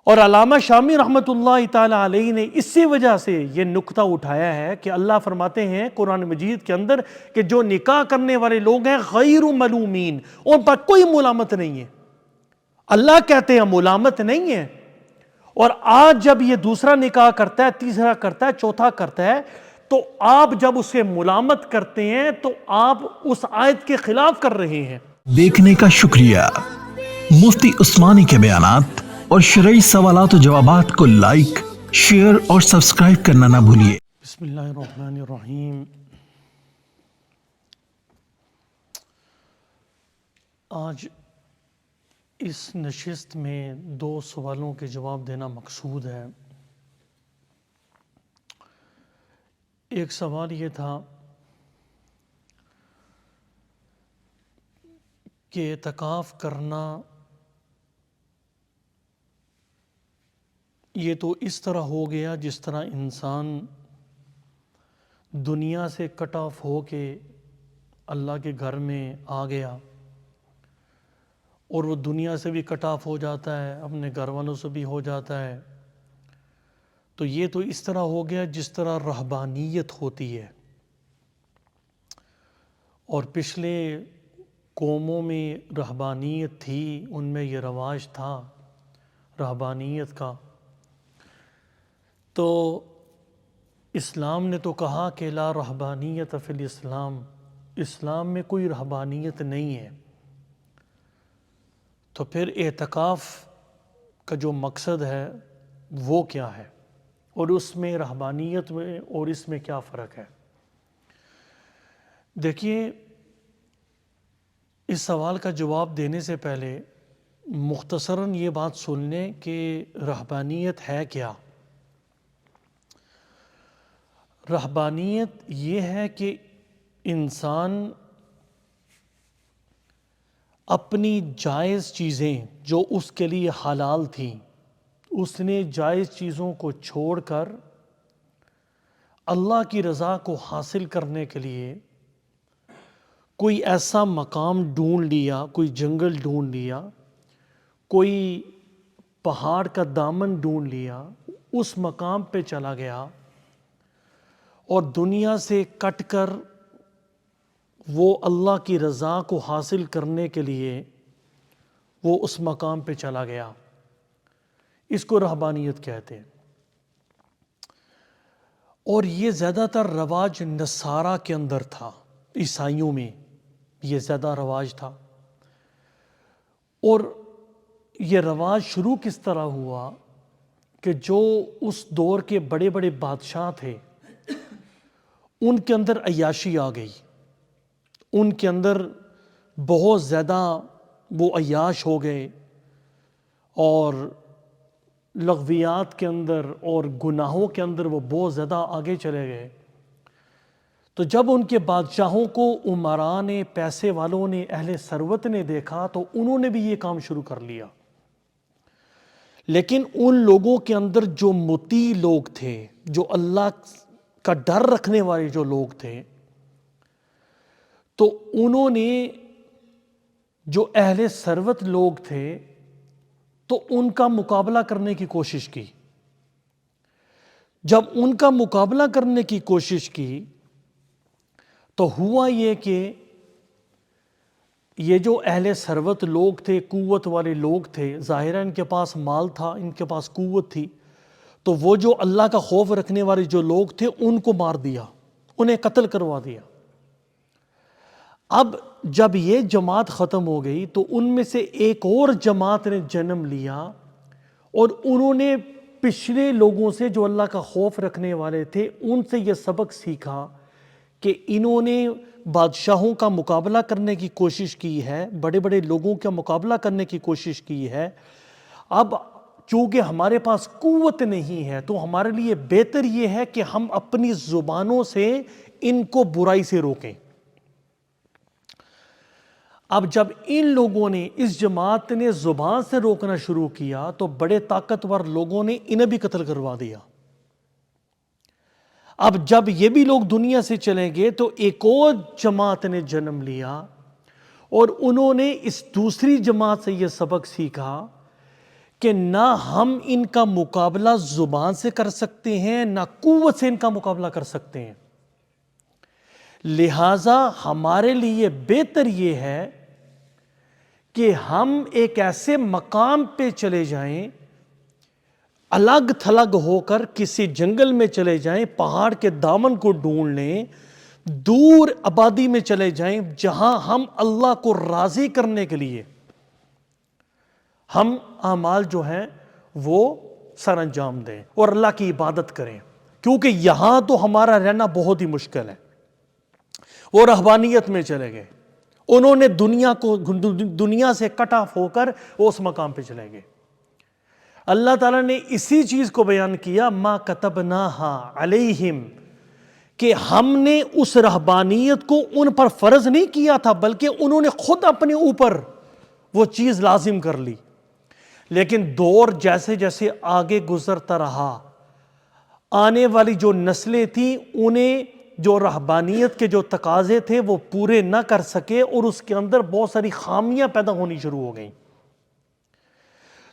اور علامہ شامی رحمۃ اللہ تعالی علیہ نے اسی وجہ سے یہ نکتہ اٹھایا ہے کہ اللہ فرماتے ہیں قرآن مجید کے اندر کہ جو نکاح کرنے والے لوگ ہیں غیر ملومین، ان پر کوئی ملامت نہیں ہے۔ اللہ کہتے ہیں ملامت نہیں ہے، اور آج جب یہ دوسرا نکاح کرتا ہے، تیسرا کرتا ہے، چوتھا کرتا ہے، تو آپ جب اسے ملامت کرتے ہیں تو آپ اس آیت کے خلاف کر رہے ہیں۔ دیکھنے کا شکریہ۔ مفتی عثمانی کے بیانات اور شرعی سوالات و جوابات کو لائک، شیئر اور سبسکرائب کرنا نہ بھولیے۔ بسم اللہ الرحمن الرحیم۔ آج اس نشست میں 2 سوالوں کے جواب دینا مقصود ہے۔ ایک سوال یہ تھا کہ اعتکاف کرنا یہ تو اس طرح ہو گیا جس طرح انسان دنیا سے کٹ آف ہو کے اللہ کے گھر میں آ گیا، اور وہ دنیا سے بھی کٹ آف ہو جاتا ہے، اپنے گھر والوں سے بھی ہو جاتا ہے، تو یہ تو اس طرح ہو گیا جس طرح رہبانیت ہوتی ہے۔ اور پچھلے قوموں میں رہبانیت تھی، ان میں یہ رواج تھا رہبانیت کا۔ تو اسلام نے تو کہا کہ لا رہبانیت فی الاسلام، اسلام میں کوئی رہبانیت نہیں ہے۔ تو پھر اعتکاف کا جو مقصد ہے وہ کیا ہے، اور اس میں رہبانیت میں اور اس میں کیا فرق ہے؟ دیکھیے، اس سوال کا جواب دینے سے پہلے مختصراً یہ بات سن لیں کہ رہبانیت ہے کیا۔ رہبانیت یہ ہے کہ انسان اپنی جائز چیزیں جو اس کے لیے حلال تھیں، اس نے جائز چیزوں کو چھوڑ کر اللہ کی رضا کو حاصل کرنے کے لیے کوئی ایسا مقام ڈھونڈ لیا، کوئی جنگل ڈھونڈ لیا، کوئی پہاڑ کا دامن ڈھونڈ لیا، اس مقام پہ چلا گیا اور دنیا سے کٹ کر وہ اللہ کی رضا کو حاصل کرنے کے لیے وہ اس مقام پہ چلا گیا۔ اس کو رہبانیت کہتے ہیں۔ اور یہ زیادہ تر رواج نصارہ کے اندر تھا، عیسائیوں میں یہ زیادہ رواج تھا۔ اور یہ رواج شروع کس طرح ہوا کہ جو اس دور کے بڑے بڑے بادشاہ تھے ان کے اندر عیاشی آ گئی، ان کے اندر بہت زیادہ وہ عیاش ہو گئے، اور لغویات کے اندر اور گناہوں کے اندر وہ بہت زیادہ آگے چلے گئے۔ تو جب ان کے بادشاہوں کو عمراء نے، پیسے والوں نے، اہل ثروت نے دیکھا تو انہوں نے بھی یہ کام شروع کر لیا۔ لیکن ان لوگوں کے اندر جو مطیع لوگ تھے، جو اللہ کا ڈر رکھنے والے جو لوگ تھے، تو انہوں نے، جو اہل ثروت لوگ تھے، تو ان کا مقابلہ کرنے کی کوشش کی۔ جب ان کا مقابلہ کرنے کی کوشش کی تو ہوا یہ کہ یہ جو اہل ثروت لوگ تھے، قوت والے لوگ تھے، ظاہراً ان کے پاس مال تھا، ان کے پاس قوت تھی، تو وہ جو اللہ کا خوف رکھنے والے جو لوگ تھے ان کو مار دیا، انہیں قتل کروا دیا۔ اب جب یہ جماعت ختم ہو گئی تو ان میں سے ایک اور جماعت نے جنم لیا، اور انہوں نے پچھلے لوگوں سے جو اللہ کا خوف رکھنے والے تھے ان سے یہ سبق سیکھا کہ انہوں نے بادشاہوں کا مقابلہ کرنے کی کوشش کی ہے، بڑے بڑے لوگوں کا مقابلہ کرنے کی کوشش کی ہے۔ اب چونکہ ہمارے پاس قوت نہیں ہے تو ہمارے لیے بہتر یہ ہے کہ ہم اپنی زبانوں سے ان کو برائی سے روکیں۔ اب جب ان لوگوں نے، اس جماعت نے زبان سے روکنا شروع کیا تو بڑے طاقتور لوگوں نے انہیں بھی قتل کروا دیا۔ اب جب یہ بھی لوگ دنیا سے چلے گئے تو ایک اور جماعت نے جنم لیا، اور انہوں نے اس دوسری جماعت سے یہ سبق سیکھا کہ نہ ہم ان کا مقابلہ زبان سے کر سکتے ہیں، نہ قوت سے ان کا مقابلہ کر سکتے ہیں. لہٰذا ہمارے لیے بہتر یہ ہے کہ ہم ایک ایسے مقام پہ چلے جائیں، الگ تھلگ ہو کر کسی جنگل میں چلے جائیں، پہاڑ کے دامن کو ڈھونڈ لیں، دور آبادی میں چلے جائیں، جہاں ہم اللہ کو راضی کرنے کے لیے ہم اعمال جو ہیں وہ سر انجام دیں اور اللہ کی عبادت کریں. کیونکہ یہاں تو ہمارا رہنا بہت ہی مشکل ہے. وہ رہبانیت میں چلے گئے، انہوں نے دنیا سے کٹ آف ہو کر وہ اس مقام پہ چلے گئے. اللہ تعالیٰ نے اسی چیز کو بیان کیا ما کتبناہا علیہم، کہ ہم نے اس رہبانیت کو ان پر فرض نہیں کیا تھا، بلکہ انہوں نے خود اپنے اوپر وہ چیز لازم کر لی. لیکن دور جیسے جیسے آگے گزرتا رہا، آنے والی جو نسلیں تھیں انہیں جو رہبانیت کے جو تقاضے تھے وہ پورے نہ کر سکے، اور اس کے اندر بہت ساری خامیاں پیدا ہونی شروع ہو گئیں.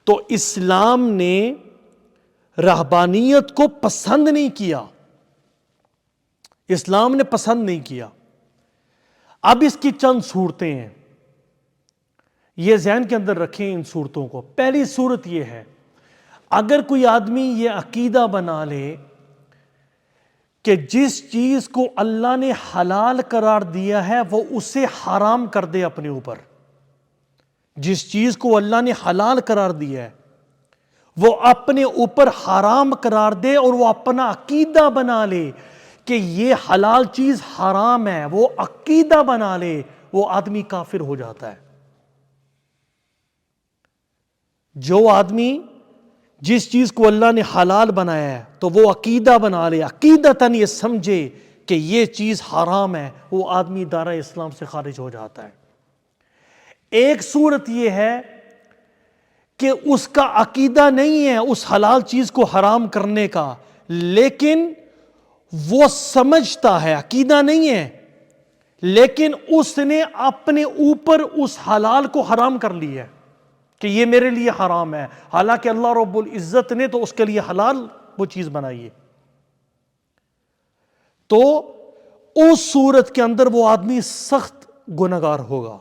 تو اسلام نے رہبانیت کو پسند نہیں کیا، اسلام نے پسند نہیں کیا. اب اس کی چند صورتیں ہیں، یہ ذہن کے اندر رکھیں ان صورتوں کو. پہلی صورت یہ ہے، اگر کوئی آدمی یہ عقیدہ بنا لے کہ جس چیز کو اللہ نے حلال قرار دیا ہے وہ اسے حرام کر دے اپنے اوپر، جس چیز کو اللہ نے حلال قرار دیا ہے وہ اپنے اوپر حرام قرار دے، اور وہ اپنا عقیدہ بنا لے کہ یہ حلال چیز حرام ہے، وہ عقیدہ بنا لے، وہ آدمی کافر ہو جاتا ہے. جو آدمی جس چیز کو اللہ نے حلال بنایا ہے تو وہ عقیدہ بنا لے، عقیدتاً یہ سمجھے کہ یہ چیز حرام ہے، وہ آدمی دائرہ اسلام سے خارج ہو جاتا ہے. ایک صورت یہ ہے کہ اس کا عقیدہ نہیں ہے اس حلال چیز کو حرام کرنے کا، لیکن وہ سمجھتا ہے، عقیدہ نہیں ہے، لیکن اس نے اپنے اوپر اس حلال کو حرام کر لیا ہے کہ یہ میرے لیے حرام ہے، حالانکہ اللہ رب العزت نے تو اس کے لیے حلال وہ چیز بنائی ہے. تو اس صورت کے اندر وہ آدمی سخت گنہگار ہوگا،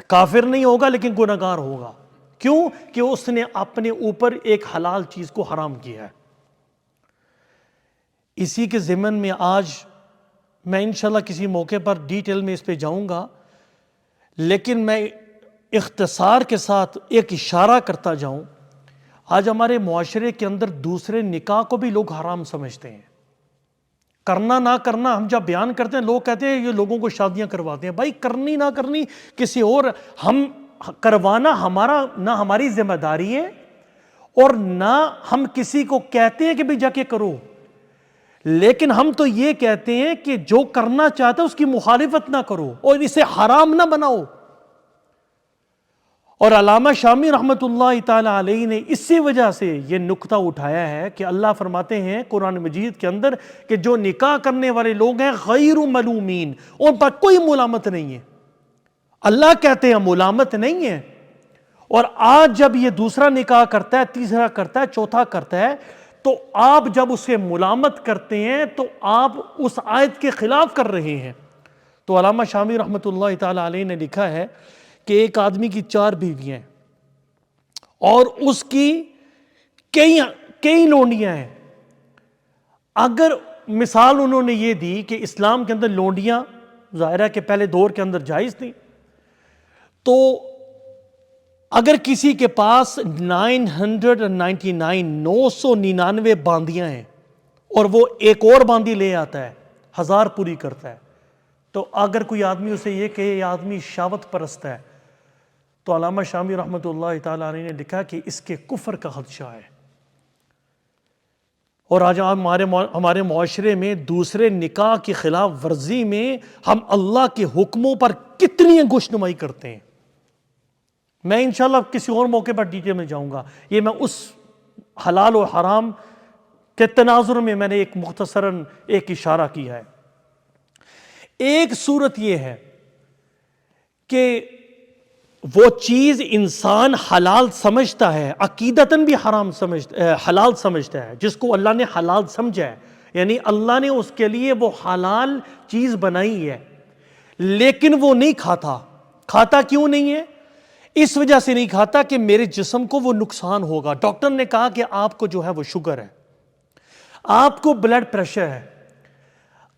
کافر نہیں ہوگا لیکن گنہگار ہوگا. کیوں؟ کہ اس نے اپنے اوپر ایک حلال چیز کو حرام کیا ہے. اسی کے ضمن میں آج میں انشاءاللہ کسی موقع پر ڈیٹیل میں اس پہ جاؤں گا، لیکن میں اختصار کے ساتھ ایک اشارہ کرتا جاؤں. آج ہمارے معاشرے کے اندر دوسرے نکاح کو بھی لوگ حرام سمجھتے ہیں. کرنا نہ کرنا ہم جب بیان کرتے ہیں لوگ کہتے ہیں یہ لوگوں کو شادیاں کرواتے ہیں. بھائی کرنی نہ کرنی کسی اور، ہم کروانا ہمارا نہ ہماری ذمہ داری ہے، اور نہ ہم کسی کو کہتے ہیں کہ بھی جا کے کرو، لیکن ہم تو یہ کہتے ہیں کہ جو کرنا چاہتا ہے اس کی مخالفت نہ کرو اور اسے حرام نہ بناؤ. اور علامہ شامی رحمۃ اللہ تعالی علیہ نے اسی وجہ سے یہ نقطہ اٹھایا ہے کہ اللہ فرماتے ہیں قرآن مجید کے اندر کہ جو نکاح کرنے والے لوگ ہیں غیر ملومین، ان پر کوئی ملامت نہیں ہے. اللہ کہتے ہیں ملامت نہیں ہے. اور آج جب یہ دوسرا نکاح کرتا ہے، تیسرا کرتا ہے، چوتھا کرتا ہے، تو آپ جب اسے ملامت کرتے ہیں تو آپ اس آیت کے خلاف کر رہے ہیں. تو علامہ شامی رحمۃ اللہ تعالی علیہ نے لکھا ہے کہ ایک آدمی کی 4 بیویاں ہیں اور اس کی کئی لونڈیاں ہیں. اگر مثال انہوں نے یہ دی کہ اسلام کے اندر لونڈیاں ظاہر ہے کہ پہلے دور کے اندر جائز تھیں، تو اگر کسی کے پاس 999 باندیاں ہیں اور وہ ایک اور باندی لے آتا ہے، 1000 پوری کرتا ہے، تو اگر کوئی آدمی اسے یہ کہے یہ آدمی شہوت پرست ہے، تو علامہ شامی رحمۃ اللہ تعالی علیہ نے لکھا کہ اس کے کفر کا خدشہ ہے. اور آج ہمارے معاشرے میں دوسرے نکاح کی خلاف ورزی میں ہم اللہ کے حکموں پر کتنی گوشنمائی کرتے ہیں. میں انشاءاللہ کسی اور موقع پر ڈیٹیل میں جاؤں گا. یہ میں اس حلال و حرام کے تناظر میں میں نے ایک مختصراً ایک اشارہ کیا ہے. ایک صورت یہ ہے کہ وہ چیز انسان حلال سمجھتا ہے، عقیدتاً بھی حلال سمجھتا ہے، جس کو اللہ نے حلال سمجھا ہے، یعنی اللہ نے اس کے لیے وہ حلال چیز بنائی ہے، لیکن وہ نہیں کھاتا کیوں نہیں ہے؟ اس وجہ سے نہیں کھاتا کہ میرے جسم کو وہ نقصان ہوگا۔ ڈاکٹر نے کہا کہ آپ کو جو ہے وہ شوگر ہے، آپ کو بلڈ پریشر ہے،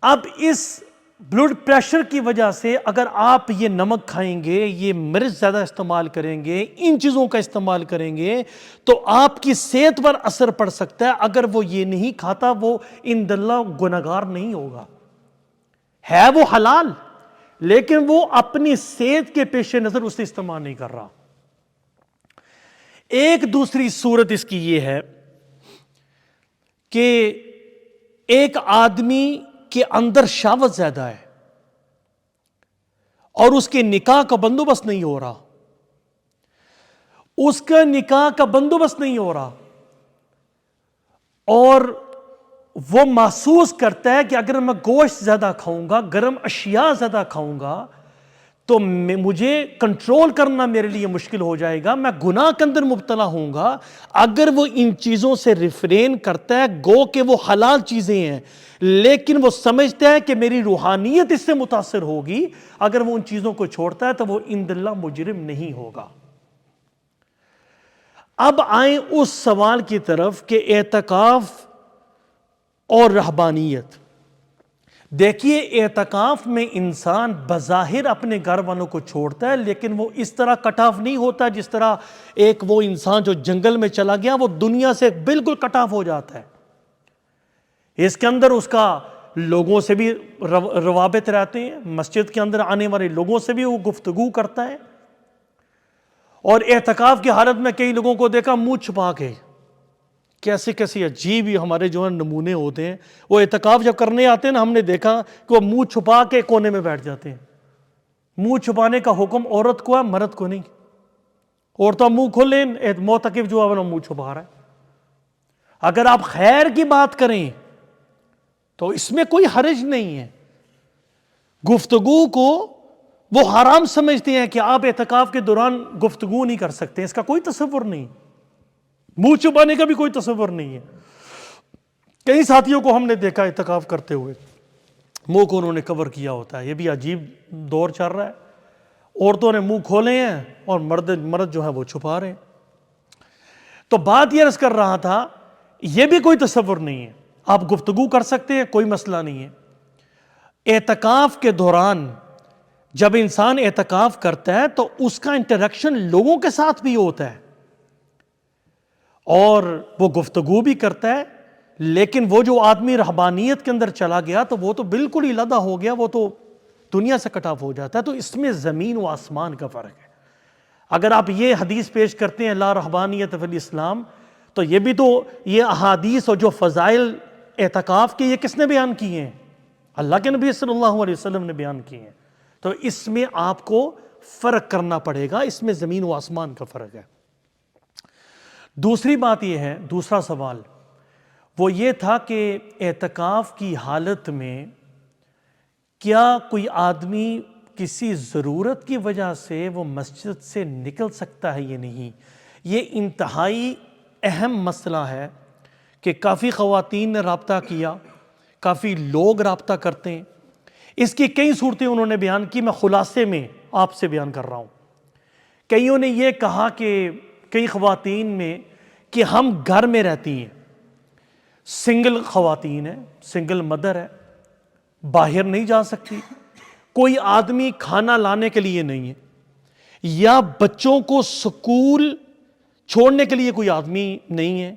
اب اس بلڈ پریشر کی وجہ سے اگر آپ یہ نمک کھائیں گے، یہ مرچ زیادہ استعمال کریں گے، ان چیزوں کا استعمال کریں گے تو آپ کی صحت پر اثر پڑ سکتا ہے۔ اگر وہ یہ نہیں کھاتا وہ عند اللہ گنہگار نہیں ہوگا، ہے وہ حلال لیکن وہ اپنی صحت کے پیش نظر اسے استعمال نہیں کر رہا۔ ایک دوسری صورت اس کی یہ ہے کہ ایک آدمی کے اندر شہوت زیادہ ہے اور اس کے نکاح کا بندوبست نہیں ہو رہا، اس کا نکاح کا بندوبست نہیں ہو رہا، اور وہ محسوس کرتا ہے کہ اگر میں گوشت زیادہ کھاؤں گا، گرم اشیاء زیادہ کھاؤں گا تو مجھے کنٹرول کرنا میرے لیے مشکل ہو جائے گا، میں گناہ کے اندر مبتلا ہوں گا۔ اگر وہ ان چیزوں سے ریفرین کرتا ہے، گو کہ وہ حلال چیزیں ہیں، لیکن وہ سمجھتا ہے کہ میری روحانیت اس سے متاثر ہوگی، اگر وہ ان چیزوں کو چھوڑتا ہے تو وہ عند اللہ مجرم نہیں ہوگا۔ اب آئیں اس سوال کی طرف کہ اعتکاف اور رہبانیت۔ دیکھیے اعتکاف میں انسان بظاہر اپنے گھر والوں کو چھوڑتا ہے، لیکن وہ اس طرح کٹ آف نہیں ہوتا جس طرح ایک وہ انسان جو جنگل میں چلا گیا وہ دنیا سے بالکل کٹ آف ہو جاتا ہے۔ اس کے اندر اس کا لوگوں سے بھی روابط رہتے ہیں، مسجد کے اندر آنے والے لوگوں سے بھی وہ گفتگو کرتا ہے، اور اعتکاف کی حالت میں کئی لوگوں کو دیکھا منہ چھپا کے، کیسے کیسے عجیب ہی ہمارے جو نمونے ہوتے ہیں۔ وہ اعتکاف جب کرنے آتے ہیں نا، ہم نے دیکھا کہ وہ منہ چھپا کے کونے میں بیٹھ جاتے ہیں۔ منہ چھپانے کا حکم عورت کو ہے، مرد کو نہیں۔ عورتوں منہ کھولیں، معتکف جو ہے وہ منہ چھپا رہا ہے۔ اگر آپ خیر کی بات کریں تو اس میں کوئی حرج نہیں ہے، گفتگو کو وہ حرام سمجھتے ہیں کہ آپ اعتکاف کے دوران گفتگو نہیں کر سکتے، اس کا کوئی تصور نہیں، منہ چھپانے کا بھی کوئی تصور نہیں ہے۔ کئی ساتھیوں کو ہم نے دیکھا اعتکاف کرتے ہوئے منہ کو انہوں نے کور کیا ہوتا ہے، یہ بھی عجیب دور چل رہا ہے، عورتوں نے منہ کھولے ہیں اور مرد جو ہے وہ چھپا رہے ہیں۔ تو بات یہ عرض کر رہا تھا، یہ بھی کوئی تصور نہیں ہے، آپ گفتگو کر سکتے ہیں، کوئی مسئلہ نہیں ہے۔ اعتکاف کے دوران جب انسان اعتکاف کرتا ہے تو اس کا انٹریکشن لوگوں کے ساتھ بھی ہوتا ہے اور وہ گفتگو بھی کرتا ہے، لیکن وہ جو آدمی رہبانیت کے اندر چلا گیا تو وہ تو بالکل ہی لدہ ہو گیا، وہ تو دنیا سے کٹ آف ہو جاتا ہے۔ تو اس میں زمین و آسمان کا فرق ہے۔ اگر آپ یہ حدیث پیش کرتے ہیں لا رہبانیت فی الاسلام، تو یہ بھی تو یہ احادیث اور جو فضائل اعتکاف کے یہ کس نے بیان کیے ہیں؟ اللہ کے نبی صلی اللہ علیہ وسلم نے بیان کیے ہیں۔ تو اس میں آپ کو فرق کرنا پڑے گا، اس میں زمین و آسمان کا فرق ہے۔ دوسری بات یہ ہے، دوسرا سوال وہ یہ تھا کہ اعتکاف کی حالت میں کیا کوئی آدمی کسی ضرورت کی وجہ سے وہ مسجد سے نکل سکتا ہے یا نہیں؟ یہ انتہائی اہم مسئلہ ہے کہ کافی خواتین نے رابطہ کیا، کافی لوگ رابطہ کرتے ہیں، اس کی کئی صورتیں انہوں نے بیان کی، میں خلاصے میں آپ سے بیان کر رہا ہوں۔ کئیوں نے یہ کہا کہ کئی خواتین میں کہ ہم گھر میں رہتی ہیں، سنگل خواتین ہیں، سنگل مدر ہے، باہر نہیں جا سکتی، کوئی آدمی کھانا لانے کے لیے نہیں ہے، یا بچوں کو سکول چھوڑنے کے لیے کوئی آدمی نہیں ہے۔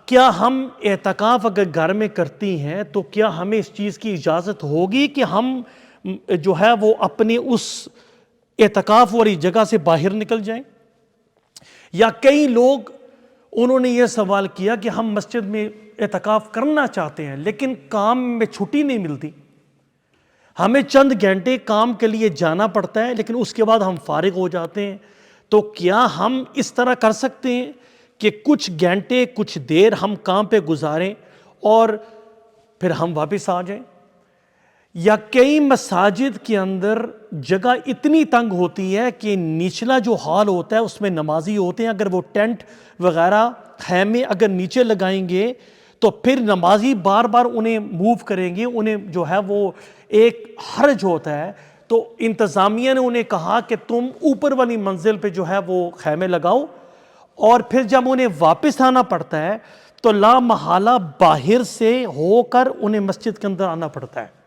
کیا ہم اعتکاف اگر گھر میں کرتی ہیں تو کیا ہمیں اس چیز کی اجازت ہوگی کہ ہم جو ہے وہ اپنے اس اعتکاف والی جگہ سے باہر نکل جائیں؟ یا کئی لوگ انہوں نے یہ سوال کیا کہ ہم مسجد میں اعتکاف کرنا چاہتے ہیں لیکن کام میں چھٹی نہیں ملتی، ہمیں چند گھنٹے کام کے لیے جانا پڑتا ہے لیکن اس کے بعد ہم فارغ ہو جاتے ہیں، تو کیا ہم اس طرح کر سکتے ہیں کہ کچھ گھنٹے کچھ دیر ہم کام پہ گزاریں اور پھر ہم واپس آ جائیں؟ یا کئی مساجد کے اندر جگہ اتنی تنگ ہوتی ہے کہ نچلا جو ہال ہوتا ہے اس میں نمازی ہوتے ہیں، اگر وہ ٹینٹ وغیرہ خیمے اگر نیچے لگائیں گے تو پھر نمازی بار بار انہیں موو کریں گے، انہیں جو ہے وہ ایک حرج ہوتا ہے۔ تو انتظامیہ نے انہیں کہا کہ تم اوپر والی منزل پہ جو ہے وہ خیمے لگاؤ، اور پھر جب انہیں واپس آنا پڑتا ہے تو لا محالہ باہر سے ہو کر انہیں مسجد کے اندر آنا پڑتا ہے۔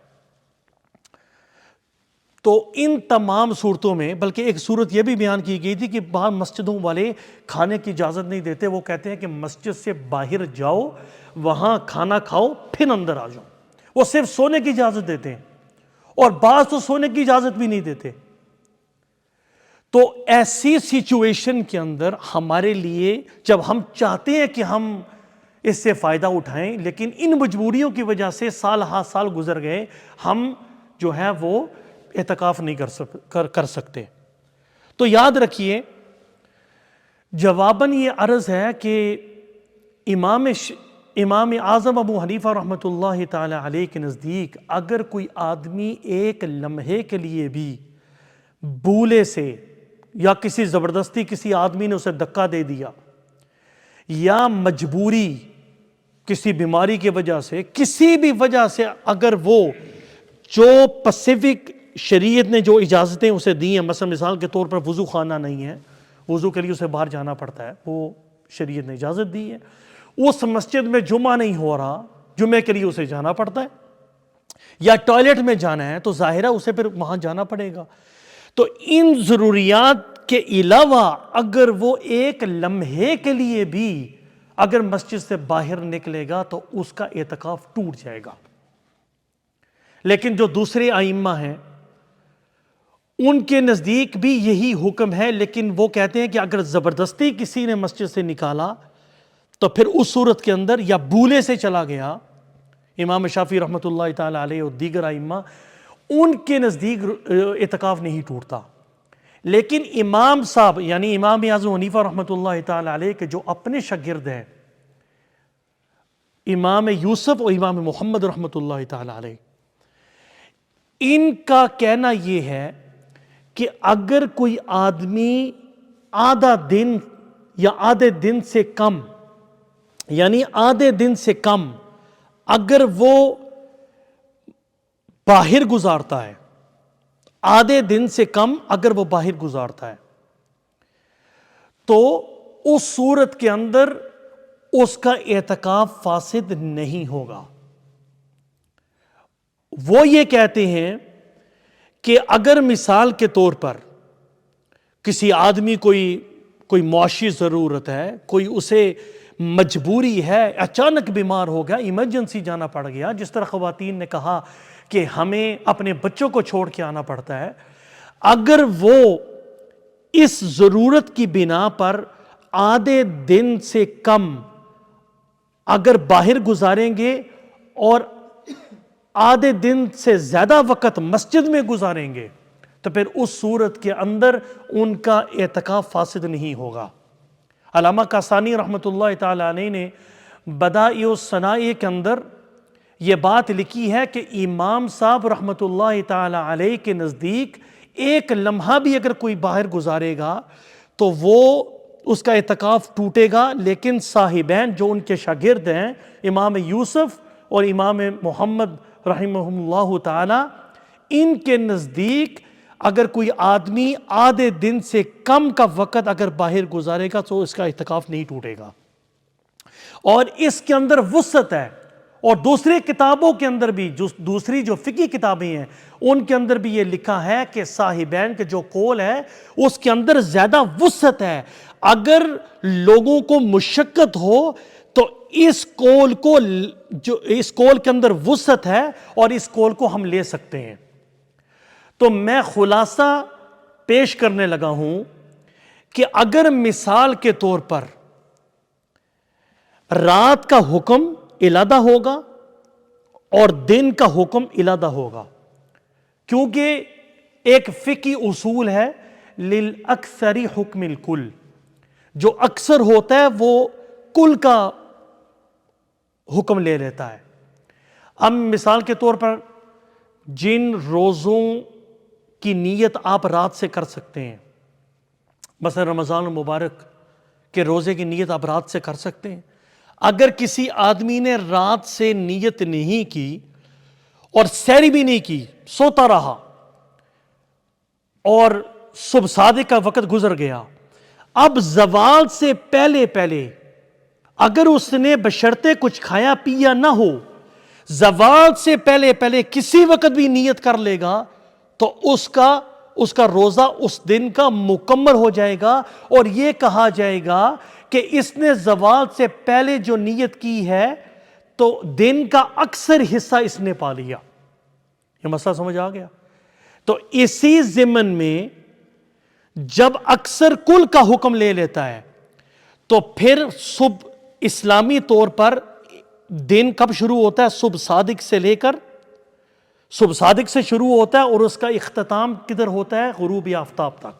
تو ان تمام صورتوں میں، بلکہ ایک صورت یہ بھی بیان کی گئی تھی کہ باہر مسجدوں والے کھانے کی اجازت نہیں دیتے، وہ کہتے ہیں کہ مسجد سے باہر جاؤ، وہاں کھانا کھاؤ، پھر اندر آ جاؤ۔ وہ صرف سونے کی اجازت دیتے ہیں، اور بعض تو سونے کی اجازت بھی نہیں دیتے۔ تو ایسی سچویشن کے اندر ہمارے لیے، جب ہم چاہتے ہیں کہ ہم اس سے فائدہ اٹھائیں، لیکن ان مجبوریوں کی وجہ سے سال ہا سال گزر گئے، ہم جو ہے وہ اعتکاف نہیں کر سکتے۔ تو یاد رکھیے، جواباً یہ عرض ہے کہ امام اعظم ابو حنیفہ رحمۃ اللہ تعالی علیہ کے نزدیک اگر کوئی آدمی ایک لمحے کے لیے بھی بھولے سے یا کسی زبردستی کسی آدمی نے اسے دھکا دے دیا، یا مجبوری کسی بیماری کی وجہ سے، کسی بھی وجہ سے، اگر وہ جو پیسیفک شریعت نے جو اجازتیں اسے دی ہیں، مثلا مثال کے طور پر وضو خانہ نہیں ہے، وضو کے لیے اسے باہر جانا پڑتا ہے، وہ شریعت نے اجازت دی ہے۔ اس مسجد میں جمعہ نہیں ہو رہا، جمعے کے لیے اسے جانا پڑتا ہے، یا ٹوائلٹ میں جانا ہے تو ظاہرہ اسے پھر وہاں جانا پڑے گا۔ تو ان ضروریات کے علاوہ اگر وہ ایک لمحے کے لیے بھی اگر مسجد سے باہر نکلے گا تو اس کا اعتکاف ٹوٹ جائے گا۔ لیکن جو دوسرے ائمہ ہیں ان کے نزدیک بھی یہی حکم ہے، لیکن وہ کہتے ہیں کہ اگر زبردستی کسی نے مسجد سے نکالا تو پھر اس صورت کے اندر، یا بھولے سے چلا گیا، امام شافعی رحمۃ اللہ تعالی علیہ اور دیگر ائمہ ان کے نزدیک اعتکاف نہیں ٹوٹتا۔ لیکن امام صاحب یعنی امام اعظم حنیفہ رحمۃ اللہ تعالی علیہ کے جو اپنے شاگرد ہیں، امام یوسف اور امام محمد رحمۃ اللہ تعالی علیہ، ان کا کہنا یہ ہے کہ اگر کوئی آدمی آدھا دن یا آدھے دن سے کم، یعنی آدھے دن سے کم اگر وہ باہر گزارتا ہے، آدھے دن سے کم اگر وہ باہر گزارتا ہے، تو اس صورت کے اندر اس کا اعتکاف فاسد نہیں ہوگا۔ وہ یہ کہتے ہیں کہ اگر مثال کے طور پر کسی آدمی کوئی معاشی ضرورت ہے، کوئی اسے مجبوری ہے، اچانک بیمار ہو گیا، ایمرجنسی جانا پڑ گیا، جس طرح خواتین نے کہا کہ ہمیں اپنے بچوں کو چھوڑ کے آنا پڑتا ہے، اگر وہ اس ضرورت کی بنا پر آدھے دن سے کم اگر باہر گزاریں گے اور آدھے دن سے زیادہ وقت مسجد میں گزاریں گے تو پھر اس صورت کے اندر ان کا اعتکاف فاسد نہیں ہوگا۔ علامہ کاسانی رحمۃ اللہ تعالی علیہ نے بدائع الصنائع کے اندر یہ بات لکھی ہے کہ امام صاحب رحمۃ اللہ تعالی علیہ کے نزدیک ایک لمحہ بھی اگر کوئی باہر گزارے گا تو وہ اس کا اعتکاف ٹوٹے گا، لیکن صاحبین جو ان کے شاگرد ہیں، امام یوسف اور امام محمد رحمہم اللہ تعالی، ان کے نزدیک اگر کوئی آدمی آدھے دن سے کم کا وقت اگر باہر گزارے گا تو اس کا اعتکاف نہیں ٹوٹے گا، اور اس کے اندر وسعت ہے۔ اور دوسری کتابوں کے اندر بھی، جو دوسری جو فقہی کتابیں ہیں ان کے اندر بھی یہ لکھا ہے کہ صاحبین کے جو قول ہے اس کے اندر زیادہ وسعت ہے۔ اگر لوگوں کو مشقت ہو تو اس قول کے اندر وسعت ہے اور اس قول کو ہم لے سکتے ہیں۔ تو میں خلاصہ پیش کرنے لگا ہوں کہ اگر مثال کے طور پر رات کا حکم علیحدہ ہوگا اور دن کا حکم علیحدہ ہوگا، کیونکہ ایک فقہی اصول ہے للأکثر حکم الکل، جو اکثر ہوتا ہے وہ کل کا حکم لے لیتا ہے۔ اب مثال کے طور پر جن روزوں کی نیت آپ رات سے کر سکتے ہیں، مثلا رمضان المبارک کے روزے کی نیت آپ رات سے کر سکتے ہیں، اگر کسی آدمی نے رات سے نیت نہیں کی اور سحری بھی نہیں کی، سوتا رہا اور صبح صادق کا وقت گزر گیا، اب زوال سے پہلے پہلے اگر اس نے بشرطے کچھ کھایا پیا نہ ہو، زوال سے پہلے پہلے کسی وقت بھی نیت کر لے گا تو اس کا روزہ اس دن کا مکمل ہو جائے گا، اور یہ کہا جائے گا کہ اس نے زوال سے پہلے جو نیت کی ہے تو دن کا اکثر حصہ اس نے پا لیا۔ یہ مسئلہ سمجھ آ گیا؟ تو اسی ضمن میں جب اکثر کل کا حکم لے لیتا ہے تو پھر صبح اسلامی طور پر دن کب شروع ہوتا ہے؟ صبح صادق سے لے کر صبح صادق سے شروع ہوتا ہے اور اس کا اختتام کدھر ہوتا ہے؟ غروب آفتاب تک۔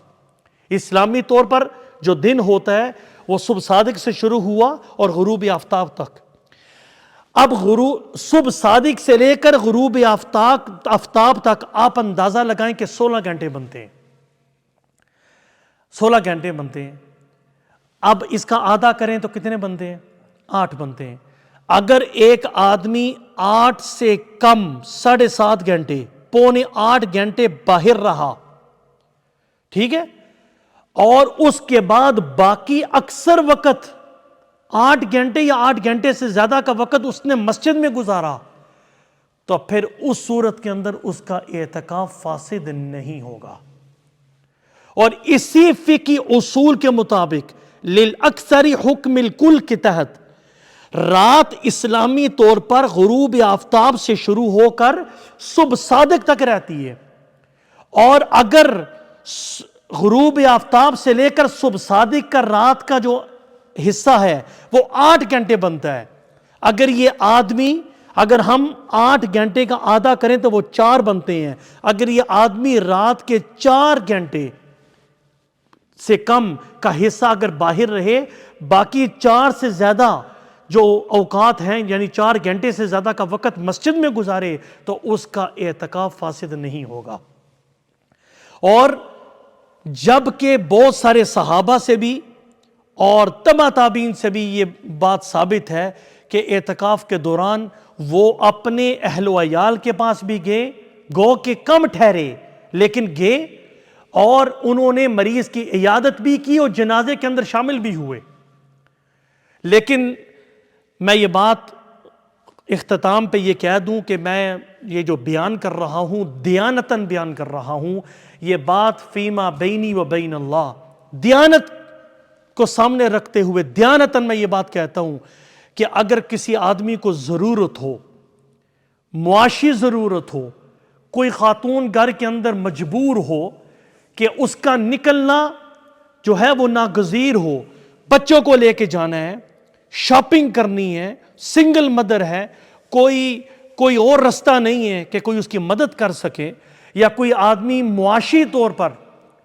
اسلامی طور پر جو دن ہوتا ہے وہ صبح صادق سے شروع ہوا اور غروب آفتاب تک۔ اب صبح صادق سے لے کر غروب آفتاب تک آپ اندازہ لگائیں کہ 16 گھنٹے بنتے ہیں، 16 گھنٹے بنتے ہیں۔ اب اس کا آدھا کریں تو کتنے بنتے ہیں؟ 8 بنتے ہیں۔ اگر ایک آدمی 8 سے کم 7.5 گھنٹے، پونے 8 گھنٹے باہر رہا، ٹھیک ہے، اور اس کے بعد باقی اکثر وقت 8 گھنٹے یا 8 گھنٹے سے زیادہ کا وقت اس نے مسجد میں گزارا، تو پھر اس صورت کے اندر اس کا اعتکاف فاسد نہیں ہوگا۔ اور اسی فقہی اصول کے مطابق للاکثر حکم الکل کے تحت رات اسلامی طور پر غروب آفتاب سے شروع ہو کر صبح صادق تک رہتی ہے، اور اگر غروب آفتاب سے لے کر صبح صادق کا رات کا جو حصہ ہے وہ 8 گھنٹے بنتا ہے، اگر ہم 8 گھنٹے کا آدھا کریں تو وہ 4 بنتے ہیں۔ اگر یہ آدمی رات کے 4 گھنٹے سے کم کا حصہ اگر باہر رہے، باقی 4 سے زیادہ جو اوقات ہیں یعنی 4 گھنٹے سے زیادہ کا وقت مسجد میں گزارے تو اس کا اعتکاف فاسد نہیں ہوگا۔ اور جبکہ بہت سارے صحابہ سے بھی اور تبع تابعین سے بھی یہ بات ثابت ہے کہ اعتکاف کے دوران وہ اپنے اہل و عیال کے پاس بھی گئے، گو کہ کم ٹھہرے لیکن گئے، اور انہوں نے مریض کی عیادت بھی کی اور جنازے کے اندر شامل بھی ہوئے۔ لیکن میں یہ بات اختتام پہ یہ کہہ دوں کہ میں یہ جو بیان کر رہا ہوں دیانتاً بیان کر رہا ہوں، یہ بات فیما بینی و بین اللہ، دیانت کو سامنے رکھتے ہوئے دیانتاً میں یہ بات کہتا ہوں کہ اگر کسی آدمی کو ضرورت ہو، معاشی ضرورت ہو، کوئی خاتون گھر کے اندر مجبور ہو کہ اس کا نکلنا جو ہے وہ ناگزیر ہو، بچوں کو لے کے جانا ہے، شاپنگ کرنی ہے، سنگل مدر ہے، کوئی اور رستہ نہیں ہے کہ کوئی اس کی مدد کر سکے، یا کوئی آدمی معاشی طور پر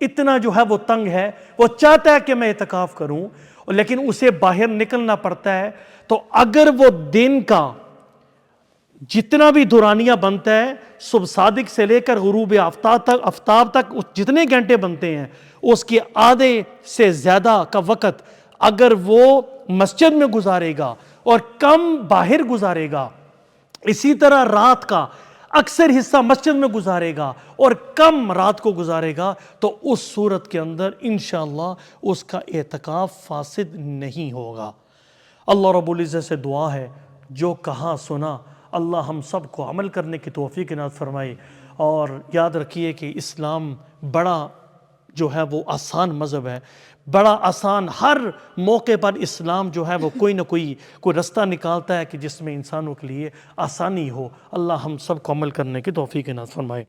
اتنا جو ہے وہ تنگ ہے، وہ چاہتا ہے کہ میں اعتکاف کروں لیکن اسے باہر نکلنا پڑتا ہے، تو اگر وہ دن کا جتنا بھی دورانیہ بنتا ہے صبح صادق سے لے کر غروب آفتاب تک جتنے گھنٹے بنتے ہیں اس کے آدھے سے زیادہ کا وقت اگر وہ مسجد میں گزارے گا اور کم باہر گزارے گا، اسی طرح رات کا اکثر حصہ مسجد میں گزارے گا اور کم رات کو گزارے گا، تو اس صورت کے اندر انشاءاللہ اس کا اعتکاف فاسد نہیں ہوگا۔ اللہ رب العزت سے دعا ہے جو کہا سنا اللہ ہم سب کو عمل کرنے کی توفیق عنایت فرمائے، اور یاد رکھیے کہ اسلام بڑا جو ہے وہ آسان مذہب ہے، بڑا آسان، ہر موقع پر اسلام جو ہے وہ کوئی نہ کوئی رستہ نکالتا ہے کہ جس میں انسانوں کے لیے آسانی ہو۔ اللہ ہم سب کو عمل کرنے کی توفیق عنایت فرمائے۔